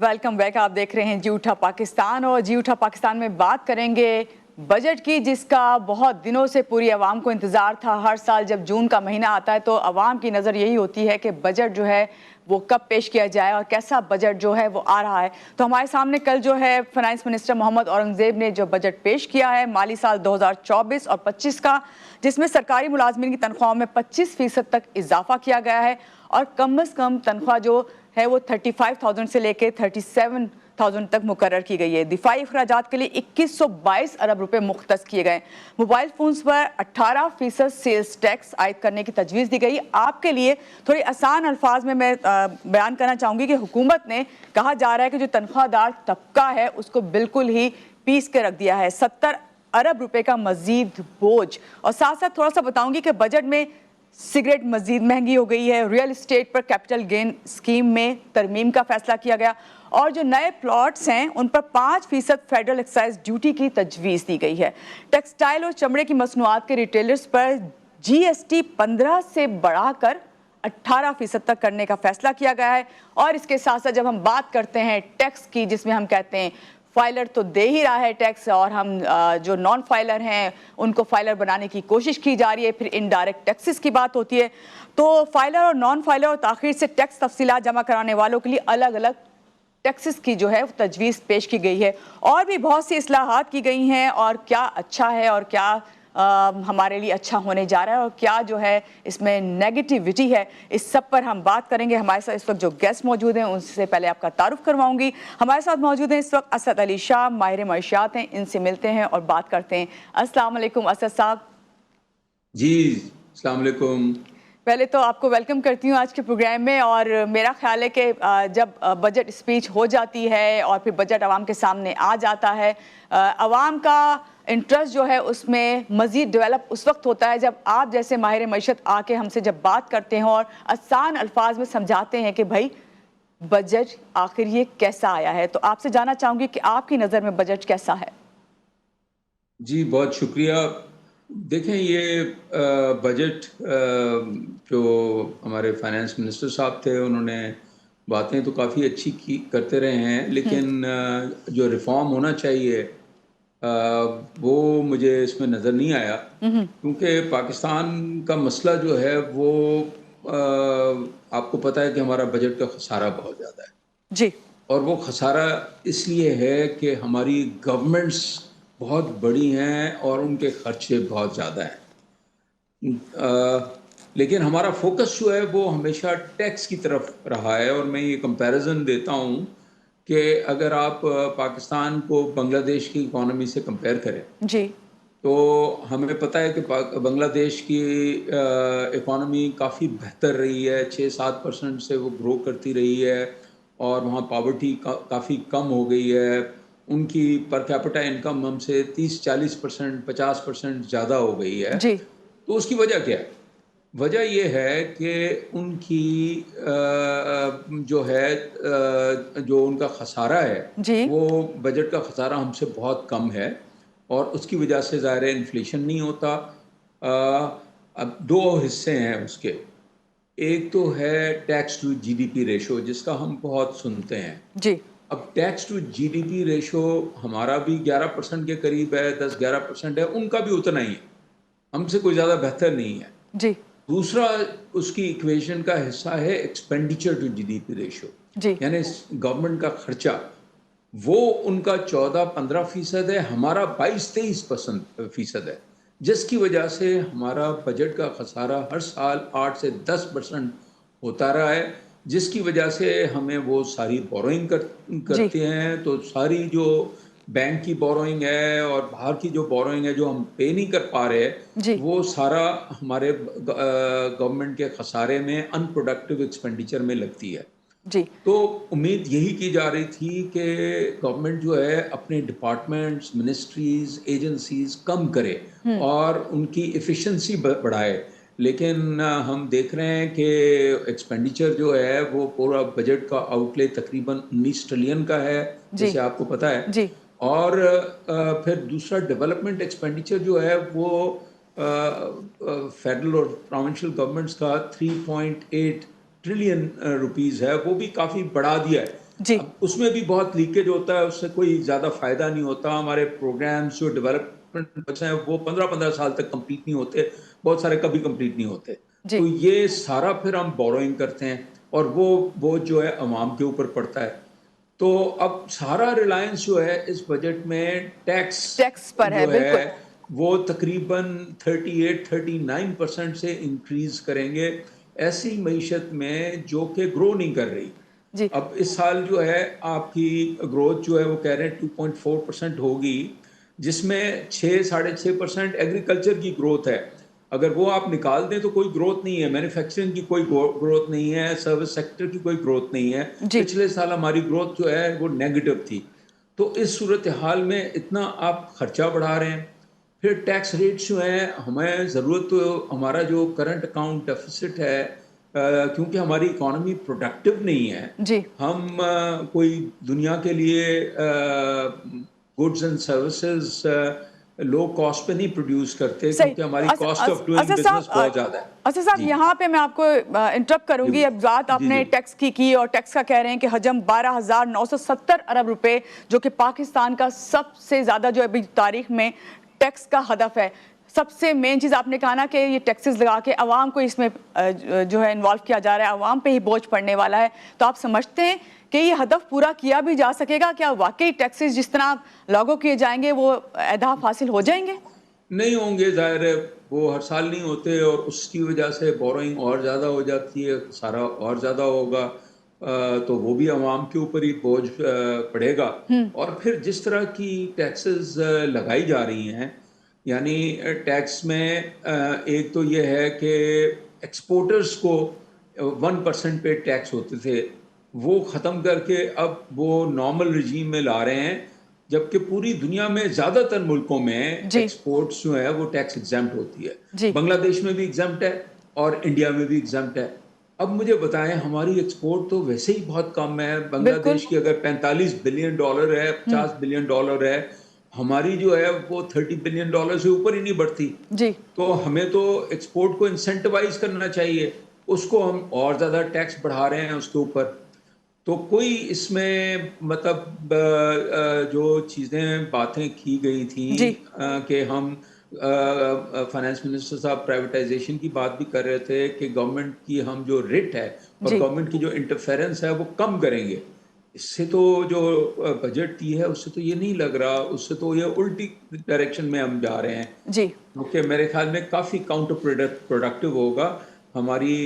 Welcome back. आप देख रहे हैं जी उठा पाकिस्तान और जी उठा पाकिस्तान में बात करेंगे बजट की, जिसका बहुत दिनों से पूरी आवाम को इंतज़ार था। हर साल जब जून का महीना आता है तो आवाम की नज़र यही होती है कि बजट जो है वो कब पेश किया जाए और कैसा बजट जो है वो आ रहा है। तो हमारे सामने कल जो है फाइनेंस मिनिस्टर मोहम्मद औरंगजेब ने जो बजट पेश किया है माली साल 2024 और 25 का, जिसमें सरकारी मुलाजमीन की तनख्वाहों में 25% तक इजाफा किया गया है और कम से कम तनख्वाह जो है वो 35,000 से लेकर 37,000 तक मुकर्रर की गई है। दिफाई अखराजात के लिए 2122 अरब रुपए मुख्तस किए गए। मोबाइल फोन्स पर 18% सेल्स टैक्स आयद करने की तजवीज़ दी गई। आपके लिए थोड़ी आसान अल्फाज में मैं बयान करना चाहूँगी कि हुकूमत ने कहा जा रहा है कि जो तनख्वाहदार तबका है उसको बिल्कुल ही पीस के रख दिया है। 70 अरब रुपए का मजीद बोझ। और साथ साथ थोड़ा सा बताऊंगी कि बजट में सिगरेट मजीद महंगी हो गई है, रियल इस्टेट पर कैपिटल गेन स्कीम में तरमीम का फैसला किया गया और जो नए प्लॉट्स हैं उन पर 5% फेडरल एक्साइज ड्यूटी की तजवीज़ दी गई है। टेक्सटाइल और चमड़े की मसनूआत के रिटेलर्स पर GST 15 से बढ़ाकर 18% तक करने का फैसला किया गया है। और इसके साथ साथ जब हम बात करते हैं टैक्स की, जिसमें हम कहते हैं फाइलर तो दे ही रहा है टैक्स और हम जो नॉन फाइलर हैं उनको फाइलर बनाने की कोशिश की जा रही है, फिर इनडायरेक्ट टैक्सेस की बात होती है। तो फाइलर और नॉन फाइलर और ताखीर से टैक्स तफसीलात जमा कराने वालों के लिए अलग अलग टैक्सेस की जो है तजवीज़ पेश की गई है और भी बहुत सी इस्लाहात की गई हैं। और क्या अच्छा है और क्या हमारे लिए अच्छा होने जा रहा है और क्या जो है इसमें नेगेटिविटी है, इस सब पर हम बात करेंगे। हमारे साथ इस वक्त जो गेस्ट मौजूद हैं उनसे पहले आपका तारुफ करवाऊंगी। हमारे साथ मौजूद हैं इस वक्त असद अली शाह, माहिर मईशात हैं, इनसे मिलते हैं और बात करते हैं। अस्सलाम वालेकुम असद साहब। जी अस्सलाम वालेकुम। पहले तो आपको वेलकम करती हूँ आज के प्रोग्राम में। और मेरा ख्याल है कि जब बजट स्पीच हो जाती है और फिर बजट आवाम के सामने आ जाता है, आवाम का इंटरेस्ट जो है उसमें मज़ीद डेवलप उस वक्त होता है जब आप जैसे माहिर मईशत आके हमसे जब बात करते हैं और आसान अल्फाज में समझाते हैं कि भाई बजट आखिर ये कैसा आया है। तो आपसे जानना चाहूँगी कि आपकी नज़र में बजट कैसा है? जी बहुत शुक्रिया। देखें ये बजट जो हमारे फाइनेंस मिनिस्टर साहब थे उन्होंने बातें तो काफ़ी अच्छी की करते रहे हैं, लेकिन जो रिफॉर्म होना चाहिए वो मुझे इसमें नज़र नहीं आया, क्योंकि पाकिस्तान का मसला जो है वो आपको पता है कि हमारा बजट का खसारा बहुत ज़्यादा है जी। और वो खसारा इसलिए है कि हमारी गवर्नमेंट्स बहुत बड़ी हैं और उनके खर्चे बहुत ज़्यादा हैं। लेकिन हमारा फोकस जो है वो हमेशा टैक्स की तरफ रहा है। और मैं ये कंपैरिजन देता हूँ कि अगर आप पाकिस्तान को बांग्लादेश की इकोनॉमी से कंपेयर करें जी। तो हमें पता है कि बांग्लादेश की इकोनॉमी काफ़ी बेहतर रही है, 6-7% से वो ग्रो करती रही है और वहाँ पॉवर्टी काफ़ी कम हो गई है। उनकी पर कैपिटा इनकम हमसे 30-40%, 50% ज़्यादा हो गई है। जी। तो उसकी वजह क्या है? वजह ये है कि उनकी जो है जो उनका खसारा है जी। वो बजट का खसारा हमसे बहुत कम है और उसकी वजह से ज़ाहिर है इन्फ्लेशन नहीं होता। अब दो हिस्से हैं उसके। एक तो है टैक्स टू जीडीपी रेशो, जिसका हम बहुत सुनते हैं। जी। अब टैक्स टू जीडीपी रेशो हमारा भी 11% के करीब है, 10-11% है, उनका भी उतना ही है, हमसे कोई ज़्यादा बेहतर नहीं है। जी। दूसरा उसकी इक्वेशन का हिस्सा है एक्सपेंडिचर टू जीडीपी रेशो, जी। यानी गवर्नमेंट का खर्चा। वो उनका 14-15% है, हमारा 22-23% है, जिसकी वजह से हमारा बजट का खसारा हर साल 8 से 10% होता रहा है, जिसकी वजह से हमें वो सारी बोरोइंग करते हैं। तो सारी जो बैंक की बोरोइंग है और बाहर की जो बोरोइंग है जो हम पे नहीं कर पा रहे हैं, वो सारा हमारे गवर्नमेंट के खसारे में अनप्रोडक्टिव एक्सपेंडिचर में लगती है। जी। तो उम्मीद यही की जा रही थी कि गवर्नमेंट जो है अपने डिपार्टमेंट्स, मिनिस्ट्रीज, एजेंसीज कम करे और उनकी एफिशिएंसी बढ़ाए। लेकिन हम देख रहे हैं कि एक्सपेंडिचर जो है वो पूरा बजट का आउटले तकरीबन 19 ट्रिलियन का है, जैसे आपको पता है। जी। और फिर दूसरा डेवलपमेंट एक्सपेंडिचर जो है वो फेडरल और प्रोविंशियल गवर्नमेंट्स का 3.8 ट्रिलियन रुपीस है, वो भी काफ़ी बढ़ा दिया है। जी अब उसमें भी बहुत लीकेज होता है, उससे कोई ज़्यादा फायदा नहीं होता। हमारे प्रोग्राम्स जो डेवलपमेंट हैं वो 15-15 साल तक कंप्लीट नहीं होते, बहुत सारे कभी कंप्लीट नहीं होते। जी तो ये सारा फिर हम बोरोइंग करते हैं और वो जो है अवाम के ऊपर पड़ता है। तो अब सारा रिलायंस जो है इस बजट में टैक्स टैक्स पर है जो बिल्कुल। है वो तकरीबन 38-39% से इंक्रीज करेंगे, ऐसी मईशत में जो कि ग्रो नहीं कर रही। जी अब इस साल जो है आपकी ग्रोथ जो है वो कह रहे हैं 2.4% होगी, जिसमें 6-6.5% एग्रीकल्चर की ग्रोथ है। अगर वो आप निकाल दें तो कोई ग्रोथ नहीं है, मैन्युफैक्चरिंग की कोई ग्रोथ नहीं है, सर्विस सेक्टर की कोई ग्रोथ नहीं है। जी पिछले साल हमारी ग्रोथ जो है वो नेगेटिव थी। तो इस सूरत हाल में इतना आप खर्चा बढ़ा रहे हैं, फिर टैक्स रेट्स जो हैं, हमें ज़रूरत तो हमारा जो करंट अकाउंट डेफिसिट है, क्योंकि हमारी इकोनॉमी प्रोडक्टिव नहीं है। जी हम कोई दुनिया के लिए goods and services low cost पे नहीं प्रोड्यूस करते, सही। क्योंकि हमारी कॉस्ट ऑफ डूइंग असद साहब बिजनेस बहुत ज़्यादा है। असद साहब जी यहाँ पे मैं आपको इंटरप्ट जी करूंगी। अब बात जी आपने जी टैक्स की और टैक्स का कह रहे हैं कि हजम 12,970 अरब रुपए, जो कि पाकिस्तान का सबसे ज्यादा जो अभी तारीख में टैक्स का हदफ है। सबसे मेन चीज आपने कहा ना कि ये टैक्सेस लगा के अवाम को इसमें जो है इन्वॉल्व किया जा रहा है, अवाम पे ही बोझ पड़ने वाला है। तो आप समझते हैं कि ये हदफ पूरा किया भी जा सकेगा? क्या वाकई टैक्सेस जिस तरह लागू किए जाएंगे वो अहदाफ हासिल हो जाएंगे? नहीं होंगे, जाहिर है वो हर साल नहीं होते, और उसकी वजह से बोरोइंग और ज़्यादा हो जाती है, सारा और ज़्यादा होगा। तो वो भी आवाम के ऊपर ही बोझ पड़ेगा। और फिर जिस तरह की टैक्सेस लगाई जा रही हैं, यानी टैक्स में एक तो ये है कि एक्सपोर्टर्स को 1% पे टैक्स होते थे, वो ख़त्म करके अब वो नॉर्मल रजीम में ला रहे हैं, जबकि पूरी दुनिया में ज़्यादातर मुल्कों में जी एक्सपोर्ट्स जो है वो टैक्स एग्जाम्प्ट होती है। जी बांग्लादेश में भी एग्जाम्प्ट है और इंडिया में भी एग्जाम्प्ट है। अब मुझे बताएं, हमारी एक्सपोर्ट तो वैसे ही बहुत कम है। बिल्कुल। बांग्लादेश की अगर 45 बिलियन डॉलर है, 50 बिलियन डॉलर है, हमारी जो है वो 30 बिलियन डॉलर से ऊपर ही नहीं बढ़ती। जी तो हमें तो एक्सपोर्ट को इंसेंटिवाइज करना चाहिए, उसको हम और ज़्यादा टैक्स बढ़ा रहे हैं उसके ऊपर। तो कोई इसमें मतलब जो चीज़ें बातें की गई थी जी कि हम फाइनेंस मिनिस्टर साहब प्राइवेटाइजेशन की बात भी कर रहे थे कि गवर्नमेंट की हम जो रिट है और जी गवर्नमेंट की जो इंटरफेरेंस है वो कम करेंगे। इससे तो जो बजट दी है उससे तो ये नहीं लग रहा, उससे तो ये उल्टी डायरेक्शन में हम जा रहे हैं। जी क्योंकि मेरे ख्याल में काफ़ी काउंटर प्रोडक्टिव होगा हमारी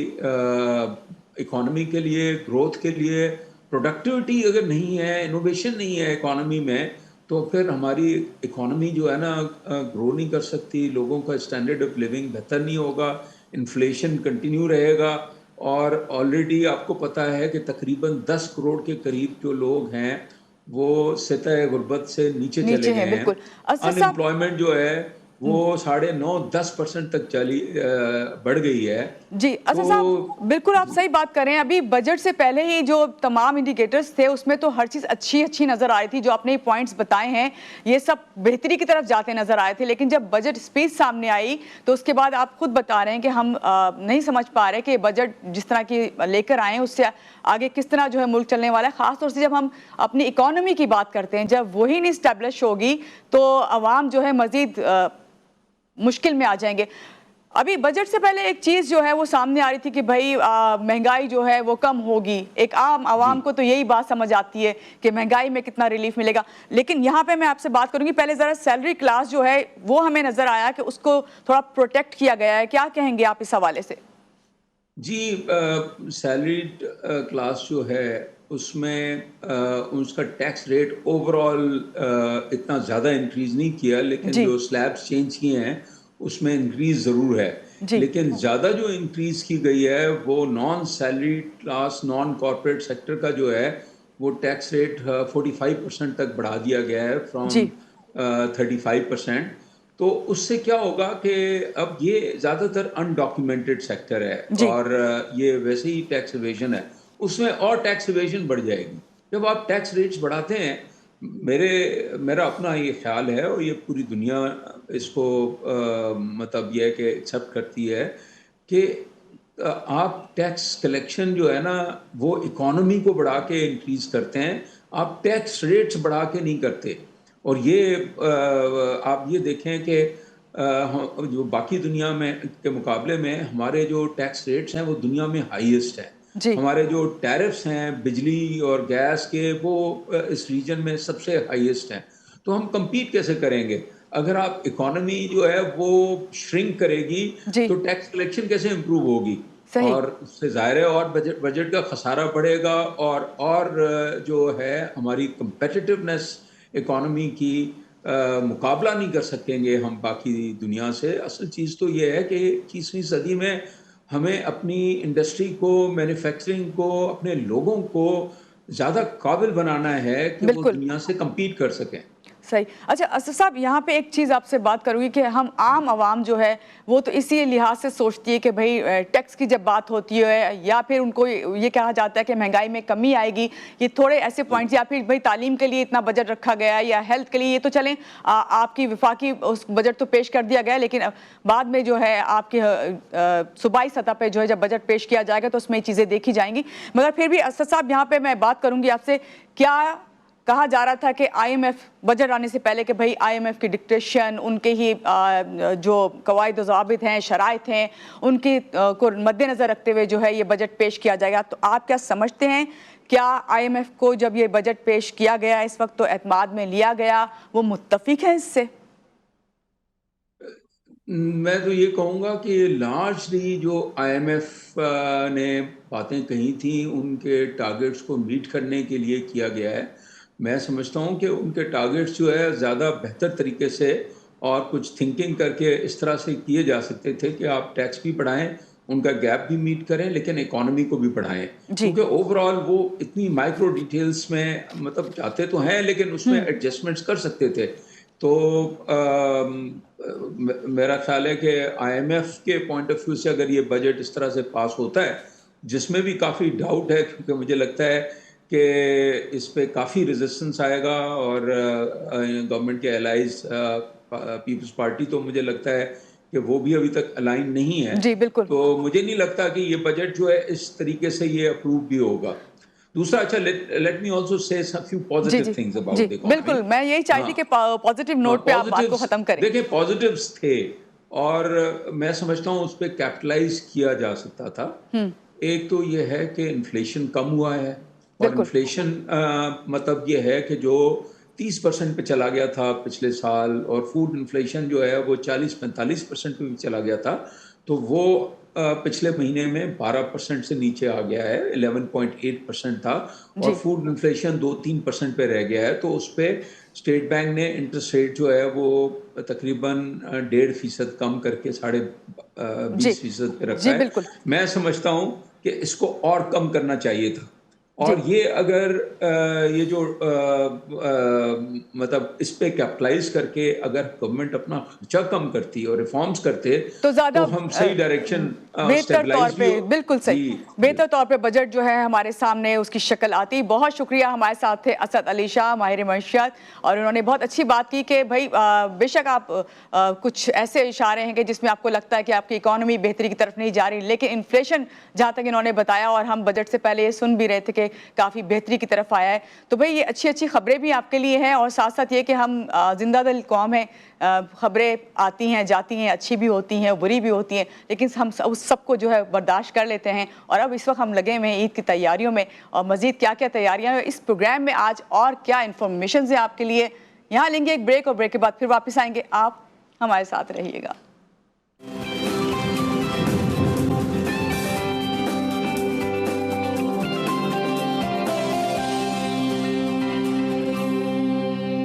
इकोनॉमी के लिए, ग्रोथ के लिए। प्रोडक्टिविटी अगर नहीं है, इनोवेशन नहीं है इकोनॉमी में, तो फिर हमारी इकोनॉमी जो है ना ग्रो नहीं कर सकती, लोगों का स्टैंडर्ड ऑफ लिविंग बेहतर नहीं होगा, इन्फ्लेशन कंटिन्यू रहेगा। और ऑलरेडी आपको पता है कि तकरीबन 10 करोड़ के करीब जो लोग हैं वो सतह गुर्बत से नीचे चले नीचे गए हैं हैं। बिल्कुल। असद साहब अनएम्प्लॉयमेंट जो है वो 9.5-10% तक बढ़ गई है। जी असद तो साहब बिल्कुल आप सही बात कर रहे हैं। अभी बजट से पहले ही जो तमाम इंडिकेटर्स थे उसमें तो हर चीज़ अच्छी अच्छी नज़र आ रही थी। जो आपने पॉइंट्स बताए हैं ये सब बेहतरी की तरफ जाते नजर आए थे, लेकिन जब बजट स्पीच सामने आई तो उसके बाद आप खुद बता रहे हैं कि हम नहीं समझ पा रहे कि बजट जिस तरह की लेकर आए उससे आगे किस तरह जो है मुल्क चलने वाला है। खासतौर से जब हम अपनी इकोनॉमी की बात करते हैं, जब वही नहीं स्टैब्लिश होगी तो अवाम जो है मजीद मुश्किल में आ जाएंगे। अभी बजट से पहले एक चीज जो है वो सामने आ रही थी कि भाई महंगाई जो है वो कम होगी। एक आम जी आवाम को तो यही बात समझ आती है कि महंगाई में कितना रिलीफ मिलेगा। लेकिन यहाँ पे मैं आपसे बात करूंगी, पहले जरा सैलरी क्लास जो है वो हमें नजर आया कि उसको थोड़ा प्रोटेक्ट किया गया है। क्या कहेंगे आप इस हवाले से? जी, सैलरीड क्लास जो है उसमें उसका टैक्स रेट ओवरऑल इतना ज़्यादा इंक्रीज नहीं किया, लेकिन जी जो स्लैब्स चेंज किए हैं उसमें इंक्रीज ज़रूर है। जी लेकिन ज़्यादा जो इंक्रीज की गई है वो non salary class, non corporate sector का जो है वो टैक्स रेट 45% तक बढ़ा दिया गया है, फ्रॉम जी 35%। तो उससे क्या होगा कि अब ये ज़्यादातर अनडॉक्यूमेंटेड सेक्टर है जी और ये वैसे ही टैक्स इवेजन है, उसमें और टैक्स इवेजन बढ़ जाएगी जब आप टैक्स रेट्स बढ़ाते हैं। मेरा अपना ये ख्याल है और ये पूरी दुनिया इसको मतलब ये है कि एक्सेप्ट करती है कि आप टैक्स कलेक्शन जो है ना वो इकोनॉमी को बढ़ा के इंक्रीज करते हैं, आप टैक्स रेट्स बढ़ा के नहीं करते। और ये आप ये देखें कि जो बाकी दुनिया में के मुकाबले में हमारे जो टैक्स रेट्स हैं वो दुनिया में हाईएस्ट है। जी हमारे जो टैरिफ्स हैं बिजली और गैस के वो इस रीजन में सबसे हाईएस्ट हैं। तो हम compete कैसे करेंगे? अगर आप इकोनॉमी जो है वो श्रिंक करेगी जी तो टैक्स कलेक्शन कैसे इम्प्रूव होगी? सही और उससे ज़ाहिर है और बजट का खसारा बढ़ेगा और जो है हमारी competitiveness इकोनॉमी की मुकाबला नहीं कर सकेंगे हम बाकी दुनिया से। असल चीज़ तो ये है कि 21वीं सदी में हमें अपनी इंडस्ट्री को, मैन्युफैक्चरिंग को, अपने लोगों को ज़्यादा काबिल बनाना है कि वो बिल्कुल दुनिया से compete कर सकें। सही। अच्छा असद साहब, यहाँ पे एक चीज़ आपसे बात करूँगी कि हम आम आवाम जो है वो तो इसी लिहाज से सोचती है कि भाई टैक्स की जब बात होती है या फिर उनको ये कहा जाता है कि महंगाई में कमी आएगी, ये थोड़े ऐसे पॉइंट्स, या फिर भाई तालीम के लिए इतना बजट रखा गया है या हेल्थ के लिए, ये तो चलें आपकी विफाकी उस बजट तो पेश कर दिया गया, लेकिन बाद में जो है आपके सूबाई सतह पर जो है जब बजट पेश किया जाएगा तो उसमें चीज़ें देखी जाएंगी। मगर फिर भी असद साहब यहाँ पर मैं बात करूँगी आपसे, क्या कहा जा रहा था कि आईएमएफ बजट आने से पहले कि भाई आईएमएफ की डिक्टेशन, उनके ही जो कवायद ज़ाबित हैं, शराइत हैं, उनकी को मद्देनज़र रखते हुए जो है ये बजट पेश किया जाएगा। तो आप क्या समझते हैं, क्या आईएमएफ को जब ये बजट पेश किया गया इस वक्त तो एतमाद में लिया गया, वो मुत्तफिक है इससे? मैं तो ये कहूँगा कि लार्जली जो आईएमएफ ने बातें कही थी उनके टारगेट्स को मीट करने के लिए किया गया है। मैं समझता हूँ कि उनके टारगेट्स जो है ज़्यादा बेहतर तरीके से और कुछ थिंकिंग करके इस तरह से किए जा सकते थे कि आप टैक्स भी बढ़ाएं, उनका गैप भी मीट करें, लेकिन इकोनॉमी को भी बढ़ाएं। जी क्योंकि ओवरऑल वो इतनी माइक्रो डिटेल्स में मतलब चाहते तो हैं लेकिन उसमें एडजस्टमेंट्स कर सकते थे। तो मेरा ख्याल है कि आईएमएफ के पॉइंट ऑफ व्यू से अगर ये बजट इस तरह से पास होता है, जिसमें भी काफ़ी डाउट है क्योंकि मुझे लगता है कि इस पे काफ़ी रेजिस्टेंस आएगा और गवर्नमेंट के एलाइज पीपल्स पार्टी तो मुझे लगता है कि वो भी अभी तक अलाइन नहीं है। जी बिल्कुल तो मुझे नहीं लगता कि ये बजट जो है इस तरीके से ये अप्रूव भी होगा। दूसरा, अच्छा late me also say some few जी पॉजिटिव जी थिंग्स जी अबाउट द इकोनॉमी। बिल्कुल, मैं यही चाहती कि पॉजिटिव हाँ, नोट पे आप बात को पॉजिटिव्स ख़त्म करें। देखिए पॉजिटिव्स थे और मैं समझता हूँ उस पर कैपिटलाइज किया जा सकता था। एक तो ये है कि इन्फ्लेशन कम हुआ है और बिल्कुल इन्फ्लेशन मतलब ये है कि जो 30% पे चला गया था पिछले साल और फूड इन्फ्लेशन जो है वो 40-45% पे भी चला गया था, तो वो पिछले महीने में 12% से नीचे आ गया है, 11.8% था और जी फूड इन्फ्लेशन 2-3% पे रह गया है। तो उस पर स्टेट बैंक ने इंटरेस्ट रेट जो है वो तकरीबन 1.5% कम करके 20.5% पे रखा जी है। बिल्कुल मैं समझता हूँ कि इसको और कम करना चाहिए था जी और ये अगर ये जो मतलब इस पे कैपिटलाइज करके अगर गवर्नमेंट अपना खर्चा कम करती और रिफॉर्म्स करते तो ज्यादा तो हम सही डायरेक्शन बेहतर तौर स्टेबलाइज भी पे, हो। बिल्कुल सही, जी बेहतर तौर पे बजट जो है हमारे सामने उसकी शक्ल आती। बहुत शुक्रिया, हमारे साथ थे असद अली शाह, माहिर मईशत, और उन्होंने बहुत अच्छी बात की कि भाई बेशक आप कुछ ऐसे इशारे हैं कि जिसमें आपको लगता है कि आपकी इकोनॉमी बेहतरी की तरफ नहीं जा रही, लेकिन इन्फ्लेशन जहाँ तक इन्होंने बताया और हम बजट से पहले ये सुन भी रहे थे कि काफ़ी बेहतरी की तरफ आया है। तो भाई ये अच्छी अच्छी खबरें भी आपके लिए हैं और साथ साथ ये कि हम जिंदा दिल कौम है, खबरें आती हैं जाती हैं, अच्छी भी होती हैं बुरी भी होती हैं, लेकिन हम उस सबको जो है बर्दाश्त कर लेते हैं। और अब इस वक्त हम लगे हुए हैं ईद की तैयारियों में, और मज़ीद क्या क्या तैयारियां हैं इस प्रोग्राम में आज और क्या इन्फॉर्मेशन है आपके लिए। यहाँ लेंगे एक ब्रेक और ब्रेक के बाद फिर वापस आएंगे। आप हमारे साथ रहिएगा।